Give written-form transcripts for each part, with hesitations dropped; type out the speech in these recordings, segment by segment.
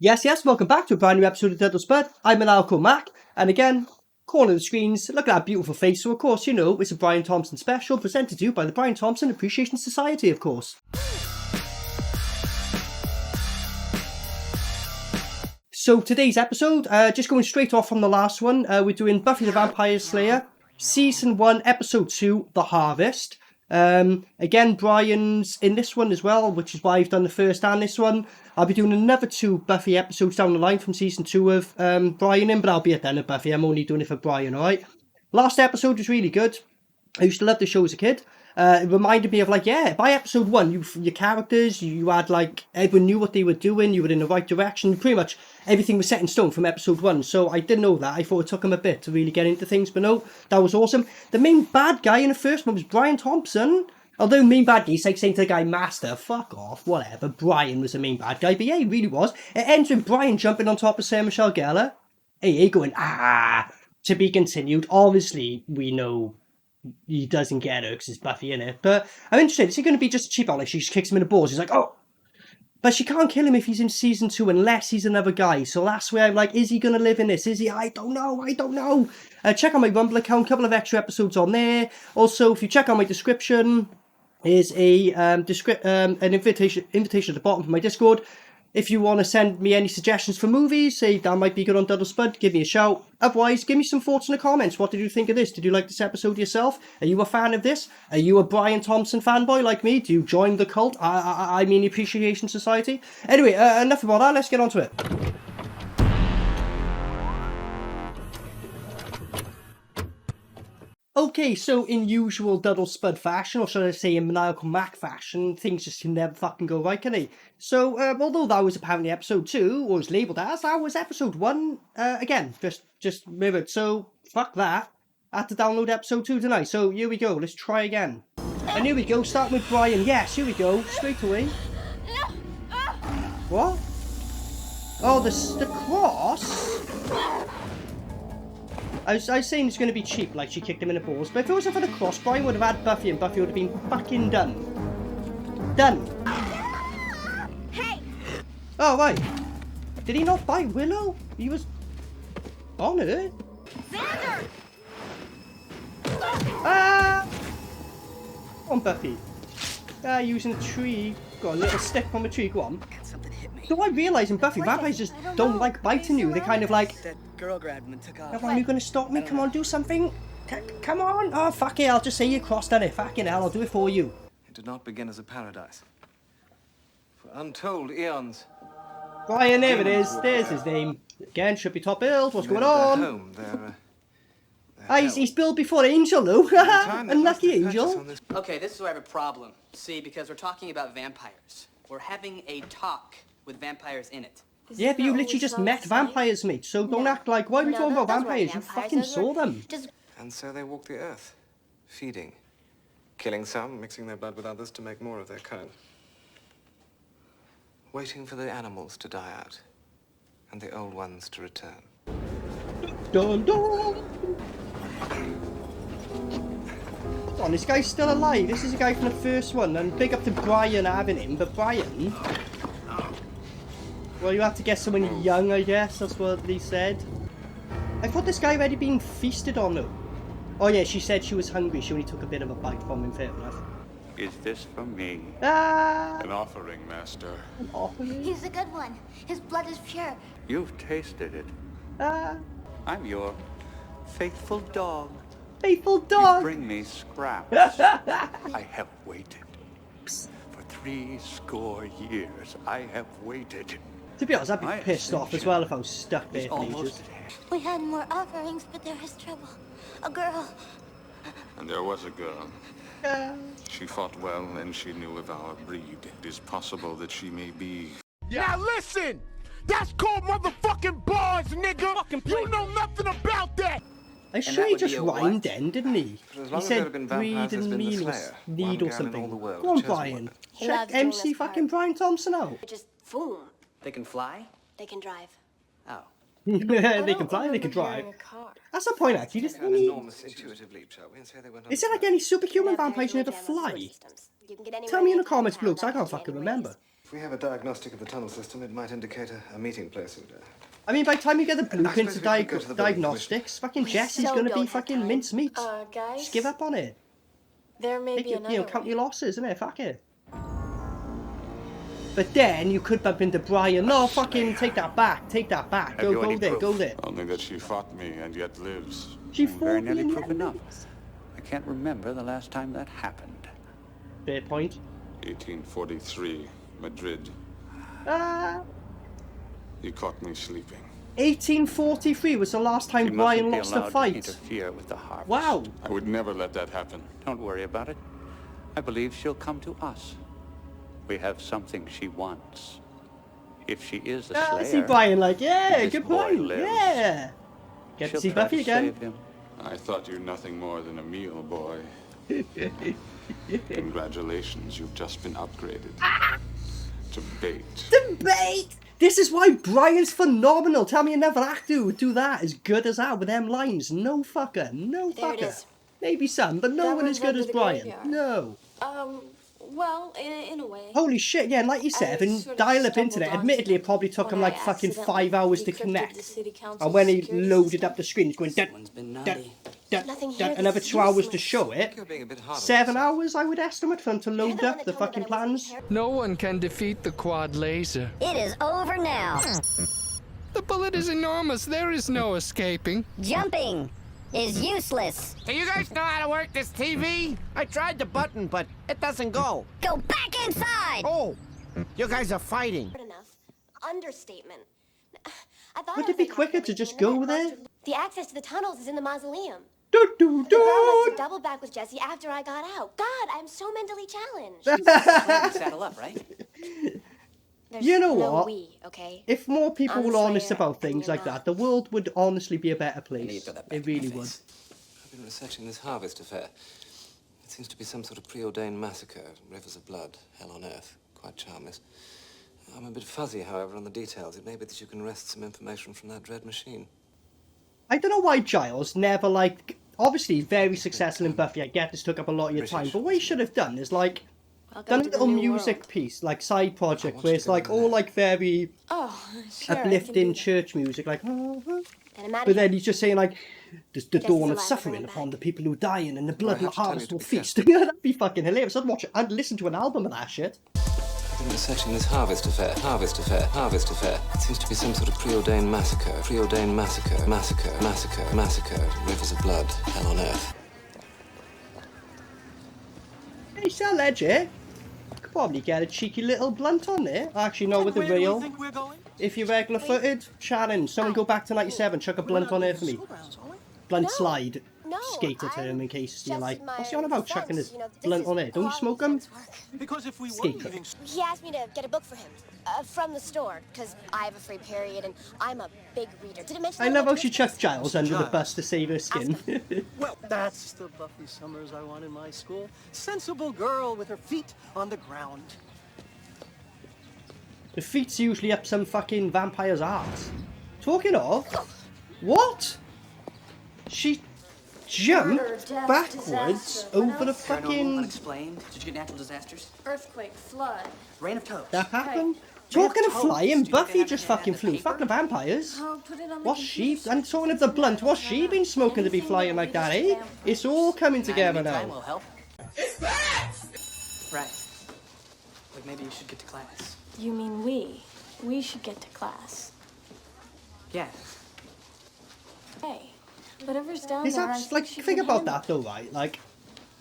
Yes, welcome back to a brand new episode of SPUD. I'm Maniacal Mac, and again, corner of the screens, look at that beautiful face. So, of course, you know, it's a BRIAN THOMPSON special presented to you by the BRIAN THOMPSON Appreciation Society, of course. So, today's episode, just going straight off from the last one, we're doing Buffy the Vampire Slayer, Season 1, Episode 2, The Harvest. Again, Brian's in this one as well, which is why I've done the first and this one. I'll be doing another 2 Buffy episodes down the line from season 2 of Brian in, but I'll be at the end of Buffy. I'm only doing it for Brian, alright? Last episode was really good. I used to love the show as a kid. It reminded me of, like, yeah, by episode 1, your characters, you had, like, everyone knew what they were doing, you were in the right direction, pretty much everything was set in stone from episode 1, so I didn't know that. I thought it took him a bit to really get into things, but no, that was awesome. The main bad guy in the first one was BRIAN THOMPSON. Although main bad guy, it's like saying to the guy, Master, fuck off, whatever. Brian was the main bad guy, but yeah, he really was. It ends with Brian jumping on top of Sarah Michelle Gellar. Hey, going, to be continued. Obviously, we know he doesn't get her because it's Buffy in it, but I'm interested. Is he going to be just a cheap out? Like, she kicks him in the balls. He's like, oh. But she can't kill him if he's in season 2 unless he's another guy. So that's where I'm like, is he going to live in this? Is he? I don't know. Check out my Rumble account, a couple of extra episodes on there. Also, if you check out my description, is a an invitation at the bottom for my Discord. If you want to send me any suggestions for movies, say that might be good on SPUD, give me a shout. Otherwise, give me some thoughts in the comments. What did you think of this? Did you like this episode yourself? Are you a fan of this? Are you a BRIAN THOMPSON fanboy like me? Do you join the cult? I mean the Appreciation Society? Anyway, enough about that. Let's get on to it. Okay, so in usual SPUD fashion, or should I say in Maniacal Mac fashion, things just can never fucking go right, can they? So, although that was apparently episode 2, or was labelled as, that was episode 1, again, just mirrored. So, fuck that. I had to download episode 2 tonight, so here we go, let's try again. And here we go, starting with Brian. Yes, here we go, straight away. What? Oh, the cross? I was saying it's going to be cheap, like she kicked him in the balls, but if it wasn't for the cross, Brian would have had Buffy and Buffy would have been fucking done. Done. Hey! Oh, right. Did he not bite Willow? He was on it. Xander! Go on, Buffy. Using a tree. Got a little stick from a tree, go on. Something hit me. Do I realise in Buffy, vampires just don't like biting you. They kind of like, That girl grabbed him and took off. come on, you going to stop me? Come on, do something. Come on. Oh, fuck it, I'll just say you crossed on it. Fucking hell, I'll do it for you. It did not begin as a paradise. For untold eons. Brian, there it is. There's his name. Again, should be top billed. What's going on? Home, He's billed before Angel, though. Unlucky Angel. Okay, this is where I have a problem. See, because we're talking about vampires. We're having a talk with vampires in it. Yeah, but you literally just met vampires, mate. So don't act like, why are we talking about vampires? You fucking saw them. And so they walk the earth, feeding, killing some, mixing their blood with others to make more of their kind. Waiting for the animals to die out, and the old ones to return. Dun dun! Hold on, this guy's still alive. This is a guy from the first one, and big up to Brian having him, but Brian... Well, you have to get someone young, I guess, that's what they said. I thought this guy already been feasted on, though. Oh yeah, she said she was hungry, she only took a bit of a bite from him, fair enough. Is this for me? An offering, Master. An offering? He's a good one. His blood is pure. You've tasted it. I'm your faithful dog. Faithful dog! You bring me scraps. I have waited. For 70 years, I have waited. To be honest, I'd be pissed off as well if I was stuck there for ages. We had more offerings, but there was trouble. A girl. And there was a girl. She fought well, and she knew of our breed. It is possible that she may be... Now listen! That's called motherfucking bars, nigga! You know nothing about that! I'm sure he just rhymed then, didn't he? He said been breed vampires, there's and been the meaning, Slayer. need One or gal in something. all the world Go on, chosen Brian. one. He Check loves doing MC this fucking part. BRIAN THOMPSON out. Just boom. They can fly? They can drive. Oh. They can fly, they can drive. That's the point, actually. Just An enormous intuitive leap, shall we? And say they went on is it like any superhuman vampires know to fly? Tell me in the comments below, 'cause I can't fucking remember. If we have a diagnostic of the tunnel system, it might indicate a meeting place. I mean, by the time you get the blueprint suppose to we could go to the building diagnostics, fucking Jesse's so gonna don't be have fucking time. mincemeat. Guys, Just give up on it. there may Make be your, another you know, count way. your losses, innit? Fuck it. But then you could bump into Brian. No, fucking take that back. Take that back. Have you Go any there. proof? Go there. Only that she fought me and yet lives. She Very fought nearly me proof and enough. lives. I can't remember the last time that happened. Fair point. 1843, Madrid. Ah. He caught me sleeping. 1843 was the last time She Brian mustn't lost be a allowed to fight. interfere with the harvest. Wow. I would never let that happen. Don't worry about it. I believe she'll come to us. We have something she wants. If she is a I slayer, see Brian like, yeah, this good boy point. lives. Yeah. Get to she'll see try Buffy to again. save him. I thought you nothing more than a meal boy. Congratulations, you've just been upgraded. To bait. Debate! This is why Brian's phenomenal. Tell me another actor would do that as good as that with them lines. No fucker. No There it fucker. is. Maybe some, but no That one one's as good under as the Brian. graveyard. No. Well, in a way. Holy shit, yeah, and like you said, I in sort of dial-up stumbled internet, onto admittedly it them probably took him when like I fucking accidentally 5 hours to decrypted the connect. city council's And when he security loaded system. up the screen, he's going, This one's been naughty. Nothing here another that's 2 hours to useless. show it. You're being a bit hard on 7 yourself. hours, I would estimate, for him to You're load the one up that the told me fucking that I wasn't plans. prepared. No one can defeat the quad laser. It is over now. The bullet is enormous. There is no escaping. Jumping is useless. Do you guys know how to work this TV? I tried the button, but it doesn't go. Go back inside. Oh, you guys are fighting. Good enough. Understatement. I thought Wouldn't I it be was quicker like to just everything, go and then there? Buster- The access to the tunnels is in the mausoleum. Do, do, The girl must do. have doubled back with Jesse after I got out. God, I'm so mentally challenged. Saddle up, right? There's You know no what? we, okay? If more people I'm were the honest Slayer, about and things you're like not. that, the world would honestly be a better I knew you'd place. throw that back It in my really would. face. I've been researching this harvest affair. It seems to be some sort of preordained massacre. Rivers of blood, hell on earth. Quite charmless. I'm a bit fuzzy, however, on the details. It may be that you can wrest some information from that dread machine. I don't know why Giles never, like, obviously he's very successful in Buffy. I get this took up a lot of your time, but what he should have done is, like, Welcome done a to the little new music world. piece, like, side project, want where you it's, to go like, in all, there. like, very Oh, sure. I can uplifting do that. church music, like, oh, oh. And I'm out But of then here. he's just saying, like, the dawn of alive, suffering bring him upon back. the people who die, and the blood I of the have to tell you harvest to will be feast. careful. That'd be fucking hilarious. I'd listen to an album of that shit. I've been researching this harvest affair. It seems to be some sort of preordained massacre. Massacre. Rivers of blood, hell on earth. Hey, sell legit. Could probably get a cheeky little blunt on there. Actually, no, with the real. If you're regular footed, challenge. Someone go back to 97, chuck a blunt on there for me. Blunt No. slide. No, Skater term in case you're just like, what's he admire on about the chucking his thugs, you know, this blunt is on there? Don't you quality smoke them? thugs work. Because if we Skater. He asked me to get a book for him from the store because I have a free period and I'm a big reader. Did it mention? I that love in how my she Christmas? chucked Giles under the bus to save her skin. Well, that's the Buffy Summers I want in my school. Sensible girl with her feet on the ground. The feet's usually up some fucking vampire's arse. Talking of, what? She jumped backwards over the Paranormal, fucking... unexplained. Did you get natural disasters? Earthquake, flood. Rain of toast. That happened? Talking of flying, Did you Buffy get just that fucking in the flew. paper? Fucking vampires. I'll put it on the What's she... computer. And talking of the blunt, what's she been smoking to be flying like that, eh? It's all coming together Time now. will help. Right. But maybe you should get to class. You mean we? We should get to class. Yeah. Hey, whatever's down Is there. that, like, think about that though, right? Like,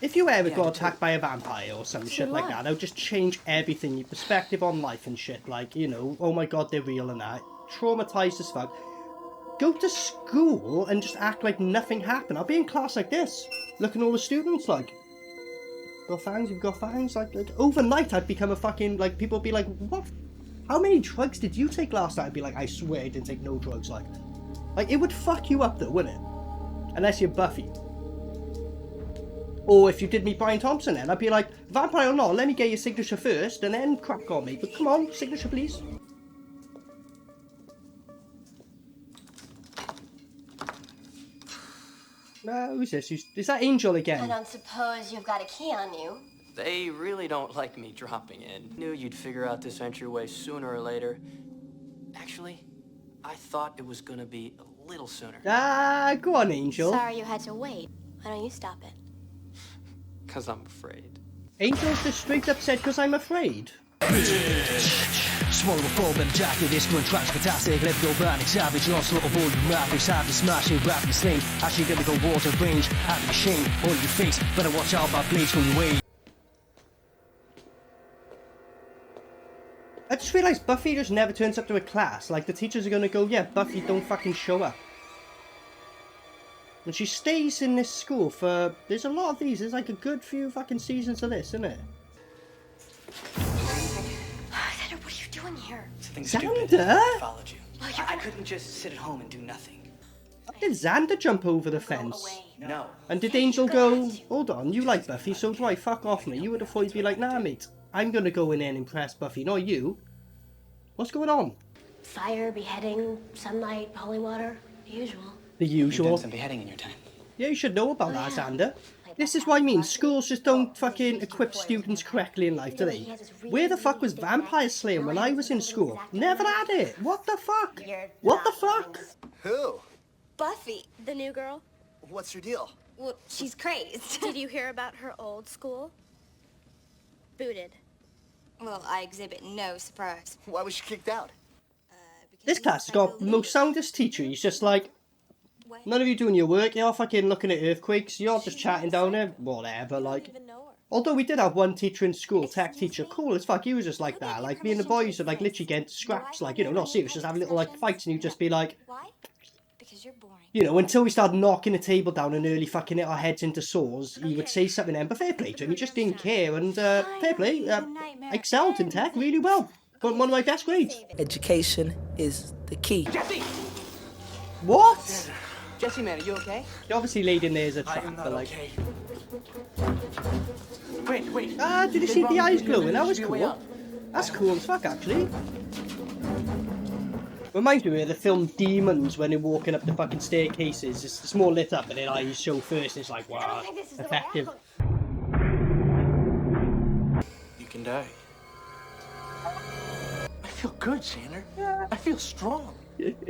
if you ever Yeah, got me attacked by a vampire or some shit like what? that, that would just change everything, your perspective on life and shit. Like, you know, oh my god, they're real and that. Traumatized as fuck. Go to school and just act like nothing happened. I'll be in class like this, looking at all the students like, got fangs, you've got fangs. Like overnight, I'd become a fucking, like, people would be like, what? How many drugs did you take last night? I'd be like, I swear I didn't take no drugs. Like it would fuck you up though, wouldn't it? Unless you're Buffy. Or if you did meet BRIAN THOMPSON then, I'd be like, vampire or not, let me get your signature first and then crack on me. But come on, signature please. Who's this? Is that Angel I again? don't suppose you've got a key on you. They really don't like me dropping in. Knew you'd figure out this entryway sooner or later. Actually, I thought it was gonna be a little sooner. Ah, go on, Angel. Sorry you had to wait. Why don't you stop it? 'Cause I'm afraid. Angel's just straight up said, "Cause I'm afraid." Swallow a full bed jacket, this one tracks fantastic. Let go panic, savage, lost little boy, you rappers have to smash it, rap and sling. Actually gonna go water range, out of the shame, on your face. Better watch out about blades from your way. I just realised Buffy just never turns up to a class. Like, the teachers are gonna go, yeah, Buffy, don't fucking show up. And she stays in this school for... There's a lot of these. There's like a good few fucking seasons of this, isn't it? Xander, what are you doing here? Something Xander? stupid. I followed you. I couldn't just sit at home and do nothing. Did Xander jump over the fence? No. And did Angel go, hold on, you like Buffy, so do I, fuck off me. You would have thought you'd be like, nah mate, I'm gonna go in there and impress Buffy, not you. What's going on? Fire, beheading, sunlight, holy water, the usual. The You've usual. done some beheading in your time. Yeah, you should know about that, Xander. This is what I mean, schools just don't fucking equip students correctly in life, do they? Where the fuck was Vampire Slayer when I was in school? Never had it! What the fuck? What the fuck? Who? Buffy, the new girl. What's your deal? Well, she's crazed. Did you hear about her old school? Booted. Well, I exhibit no surprise. Why was she kicked out? This class has got the most soundest teacher. He's just like, none of you doing your work, you're fucking looking at earthquakes, you're just chatting down there, whatever, like. Although we did have one teacher in school, tech teacher, cool as fuck, he was just like that, like, me and the boys would like literally get into scraps, like, you know, not serious, just have little like fights and you'd just be like, Because you're boring. you know, until we started knocking the table down and nearly fucking hit our heads into sores, he would say something then, but fair play to him, he just didn't care, and fair play, excelled in tech really well. Got one of my best grades. Education is the key. Jesse! What? Jesse, man, are you okay? He obviously laid in there as a trap, but like... Okay. Wait. Ah, did you see the eyes glowing? That was cool. That's cool as fuck, actually. Reminds me of the film Demons when they're walking up the fucking staircases. It's more lit up and their eyes show first. It's like, wow, effective. You can die. I feel good, Xander. I feel strong.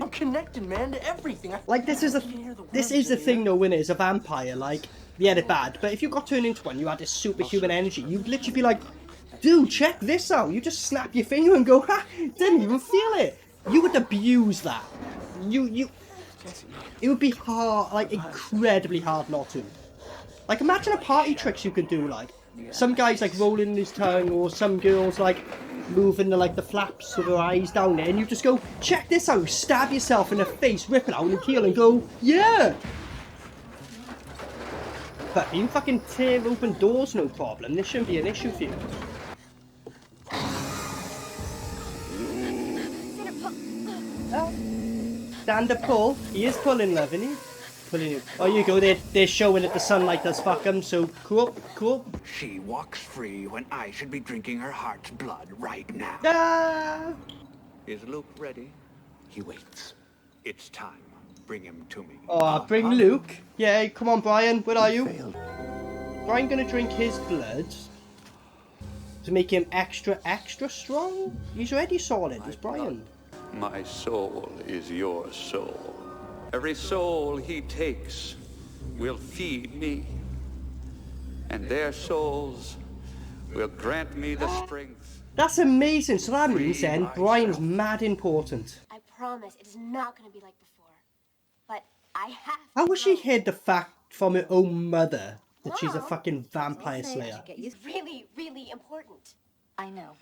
I'm connected, man, to everything. Like, this is the thing, though, when it's a vampire. Like, yeah, they're bad, but if you got turned into one, you had this superhuman energy. You'd literally be like, dude, check this out. You just snap your finger and go, ha, didn't even feel it. You would abuse that. It would be hard, like, incredibly hard not to. Like, imagine a party tricks you could do, like, some guys, like, rolling his tongue, or some girls, like, moving the flaps with her eyes down there, and you just go, check this out, stab yourself in the face, rip it out and heal and go, yeah! But you fucking tear open doors, no problem. This shouldn't be an issue for you. Stand up, pull. He is pulling, love, isn't he? Pulling you. Oh, you go. They're showing that the sunlight does fuck them. So cool. She walks free when I should be drinking her heart's blood right now. Ah! Is Luke ready? He waits. It's time. Bring him to me. Oh, bring Luke. Yeah, come on, Brian. Where are you? Brian gonna drink his blood to make him extra strong. He's already solid. It's Brian. My soul is your soul. Every soul he takes will feed me, and their souls will grant me the strength. That's amazing. So that means then Brian's mad important. I promise it is not going to be like before. But I have to. How will she hid the fact from her own mother that she's a fucking vampire slayer? It's really, really important. I know.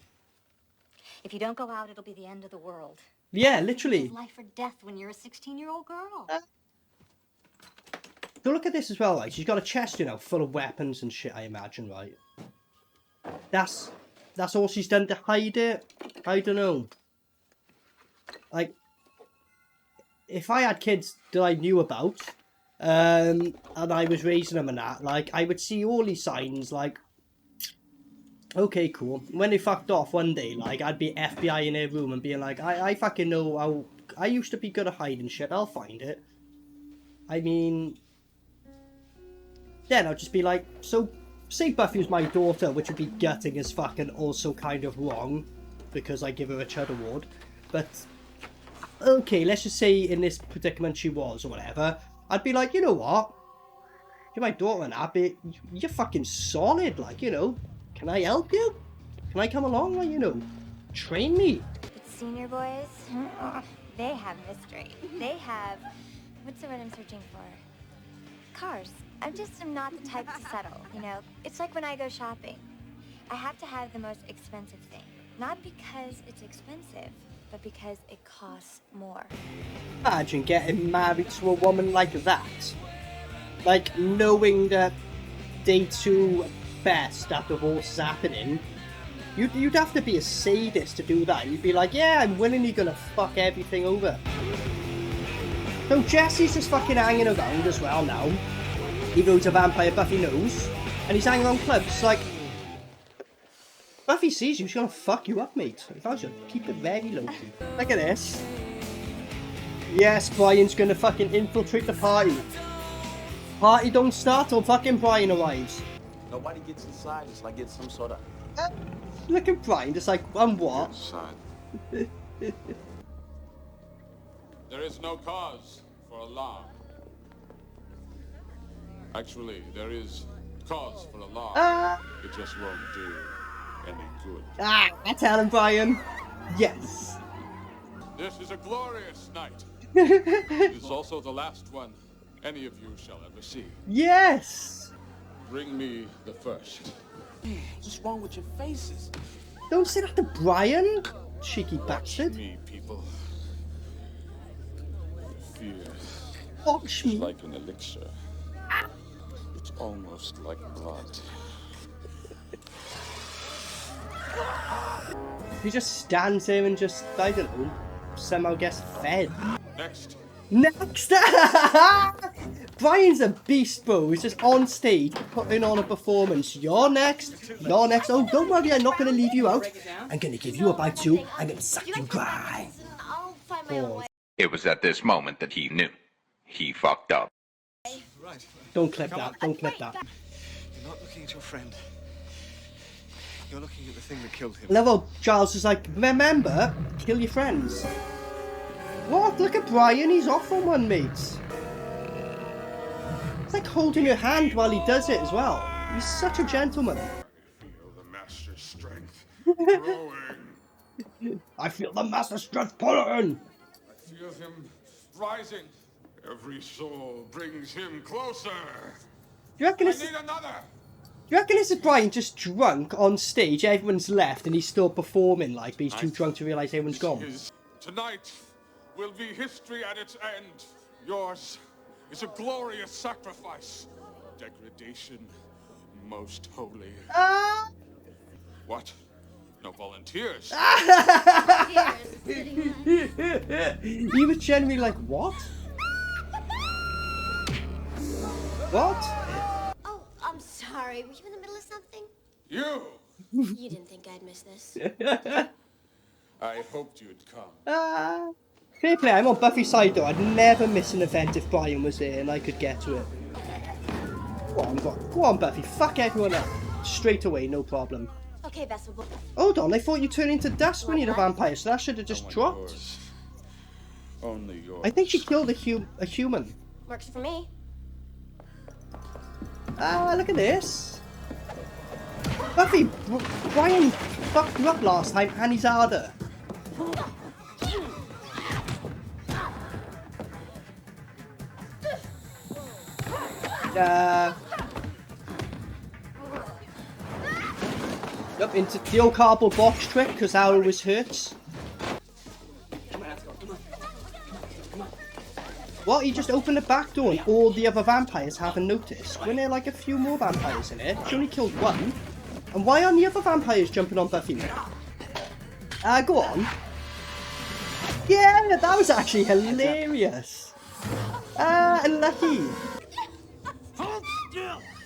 If you don't go out, it'll be the end of the world. Yeah, literally. Life or death when you're a 16-year-old girl. Go look at this as well, like, she's got a chest, you know, full of weapons and shit, I imagine, right? That's all she's done to hide it? I don't know. Like, if I had kids that I knew about, and I was raising them and that, like, I would see all these signs, like, okay, cool. When they fucked off one day, like, I'd be FBI in their room and being like, I fucking know how... I used to be good at hiding shit, I'll find it. I mean... Then I'll just be like, so, say Buffy was my daughter, which would be gutting as fuck and also kind of wrong, because I give her a Chud Award. But, okay, let's just say in this predicament she was, or whatever. I'd be like, you know what? You're my daughter and Abby, you're fucking solid, like, you know. Can I help you? Can I come along, like, you know, train me? But senior boys, they have mystery. They have, what's the word I'm searching for? Cars. I just am not the type to settle, you know? It's like when I go shopping. I have to have the most expensive thing. Not because it's expensive, but because it costs more. Imagine getting married to a woman like that. Like, knowing that day 2 best that divorce is happening. You'd have to be a sadist to do that. You'd be like, yeah, I'm willingly gonna fuck everything over. So Jesse's just fucking hanging around as well now. Even though he's a vampire, Buffy knows. And he's hanging around clubs, like... Buffy sees you, she's gonna fuck you up, mate. If I was gonna keep it very low-key. Look at this. Yes, Brian's gonna fucking infiltrate the party. Party don't start till fucking Brian arrives. Nobody gets inside, just like get some sort of... Look at Brian, just like, what? There is no cause for alarm. Actually, there is cause for alarm. It just won't do any good. I tell him, Brian. Yes. This is a glorious night. It is also the last one any of you shall ever see. Yes. Bring me the first. What's wrong with your faces? Don't say that to Brian, cheeky bastard. Watch me, people. Fear. Watch me. Like an elixir. It's almost like blood. He just stands there and just, I don't know, somehow gets fed. Next. Next! Brian's a beast, bro. He's just on stage putting on a performance. You're next. You're next. Oh, don't worry, I'm not going to leave you out. I'm going to give you a bite too. I'm going to suck you dry. I'll find my own way. It was at this moment that he knew. He fucked up. Right. Don't clip that. Don't clip that. You're not looking at your friend. You're looking at the thing that killed him. Level Giles is like, remember, kill your friends. What? Look at Brian, he's off on one, mate. It's like holding your hand while he does it as well. He's such a gentleman. Feel the master's strength growing. I feel the master's strength pulling. I feel him rising. Every soul brings him closer. Do you reckon I need another. Do you reckon this is Brian just drunk on stage, everyone's left and he's still performing like, but he's too drunk to realise everyone's gone? Tonight will be history at its end. Yours is a glorious sacrifice. Degradation most holy. What? No volunteers? He was genuinely like, what? What? Oh, I'm sorry. Were you in the middle of something? You! You didn't think I'd miss this. I hoped you'd come. Fair play, I'm on Buffy's side though. I'd never miss an event if Brian was there and I could get to it. Go on Buffy, fuck everyone up. Straight away, no problem. Okay, Bess, we'll... Hold on, I thought you turned into dust when you're a vampire, so that should have just dropped. Yours. Only yours. I think she killed a human. Works for me. Look at this. Buffy, Brian fucked you up last time and he's harder. Yep, into the old cardboard box trick, because that always hurts. What? He just opened the back door and all the other vampires haven't noticed? Weren't there like a few more vampires in it? She only killed one. And why aren't the other vampires jumping on Buffy now? Go on. Yeah, that was actually hilarious. Unlucky.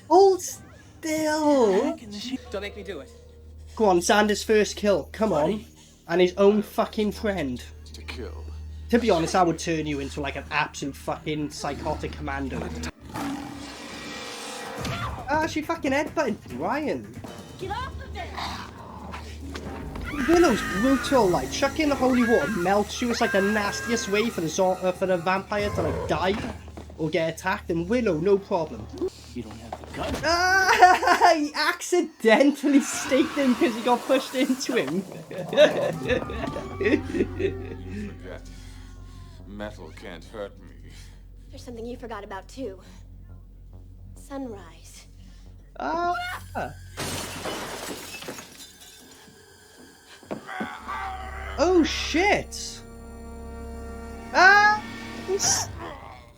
Hold still. Don't make me do it. Go on, Xander's first kill. Come on. And his own fucking friend. To kill. To be honest, I would turn you into like an absolute fucking psychotic commando. Ah, she fucking headbutted Brian. Get off of it! Willow's brutal, like, chucking the holy water melts you. It's like the nastiest way for the vampire to, like, die or get attacked. And Willow, no problem. You don't have the gun. Ah, he accidentally staked him because he got pushed into him. You forget. Metal can't hurt me. There's something you forgot about, too. Sunrise. Ah. Oh, shit. Ah.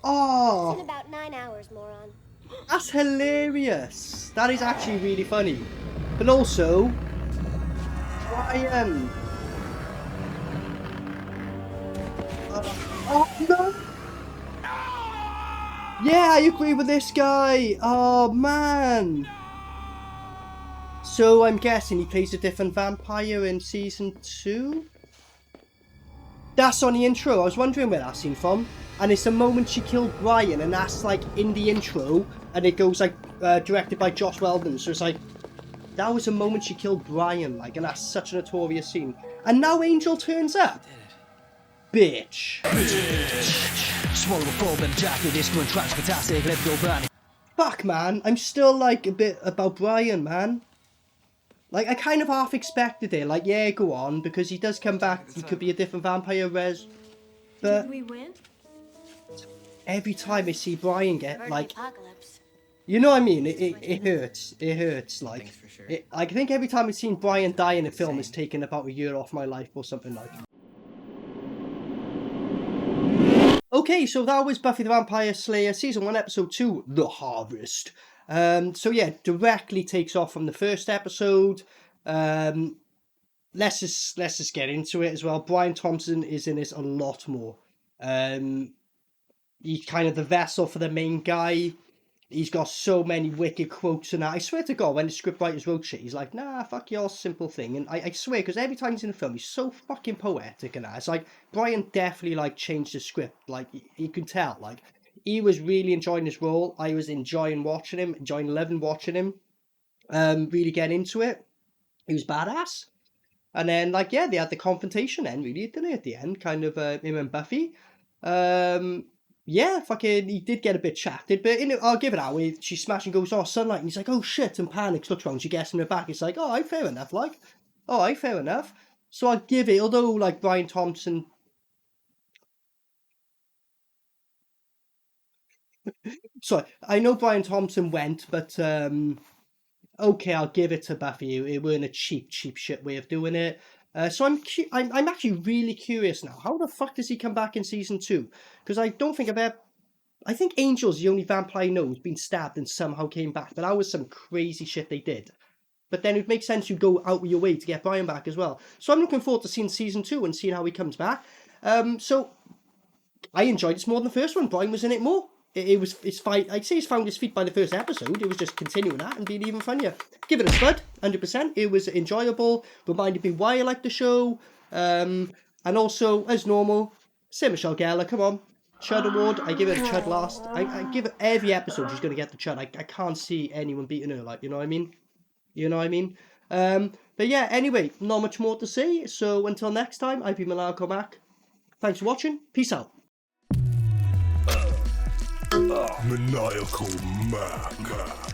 Oh. It's in about 9 hours, moron. That's hilarious. That is actually really funny. But also, Brian. Oh no. Yeah, I agree with this guy. Oh man. So I'm guessing he plays a different vampire in season 2? That's on the intro. I was wondering where that scene from. And it's the moment she killed Brian, and that's like in the intro, and it goes like directed by Josh Weldon. So it's like, that was the moment she killed Brian, like, and that's such a notorious scene. And now Angel turns up. Bitch. Swallow a full bit of jacket, this one trash fantastic, let's go burn. Fuck man, I'm still like a bit about Brian, man. Like, I kind of half expected it, like, yeah, go on, because he does come back, he could be a different vampire res. But Did we win? every time I see Brian get, like, you know what I mean, it hurts, like, I think every time I've seen Brian die in a film, it's taken about a year off my life or something like. Okay, so that was Buffy the Vampire Slayer, Season 1, Episode 2, The Harvest. So yeah, directly takes off from the first episode. Let's just get into it as well. BRIAN THOMPSON is in this a lot more. He's kind of the vessel for the main guy. He's got so many wicked quotes and that. I swear to God, when the scriptwriters wrote shit, he's like, nah, fuck your simple thing. And I swear, because every time he's in the film, he's so fucking poetic and that. It's like, Brian definitely, like, changed the script. Like, you can tell, like, he was really enjoying his role. I was enjoying watching him, loving watching him. Really getting into it. He was badass. And then, like, yeah, they had the confrontation then, really, didn't they, at the end? Kind of, him and Buffy. Yeah, fucking, he did get a bit chatted, but I'll give it that way. She smashes and goes, oh, sunlight, and he's like, oh, shit, and panics, looks around, she gets in her back. It's like, oh, fair enough, like. Oh, fair enough. So I'll give it, although, like, BRIAN THOMPSON... Sorry, I know BRIAN THOMPSON went, but, okay, I'll give it to Buffy. It weren't a cheap shit way of doing it. So I'm actually really curious now. How the fuck does he come back in season 2? Because I don't think I've ever... I think Angel's the only vampire I know who's been stabbed and somehow came back. But that was some crazy shit they did. But then it makes sense you go out of your way to get Brian back as well. So I'm looking forward to seeing season 2 and seeing how he comes back. So I enjoyed this more than the first one. Brian was in it more. It's fine. I'd say he's found his feet by the first episode. It was just continuing that and being even funnier. Give it a SPUD, 100%. It was enjoyable. Reminded me why I like the show. And also, as normal, Sarah Michelle Gellar, come on. Chud award. I give it a Chud last. I give it every episode she's going to get the Chud. I can't see anyone beating her, like, you know what I mean? You know what I mean? But yeah, anyway, not much more to say. So until next time, I've been Maniacal Mac. Thanks for watching. Peace out. Maniacal Mac.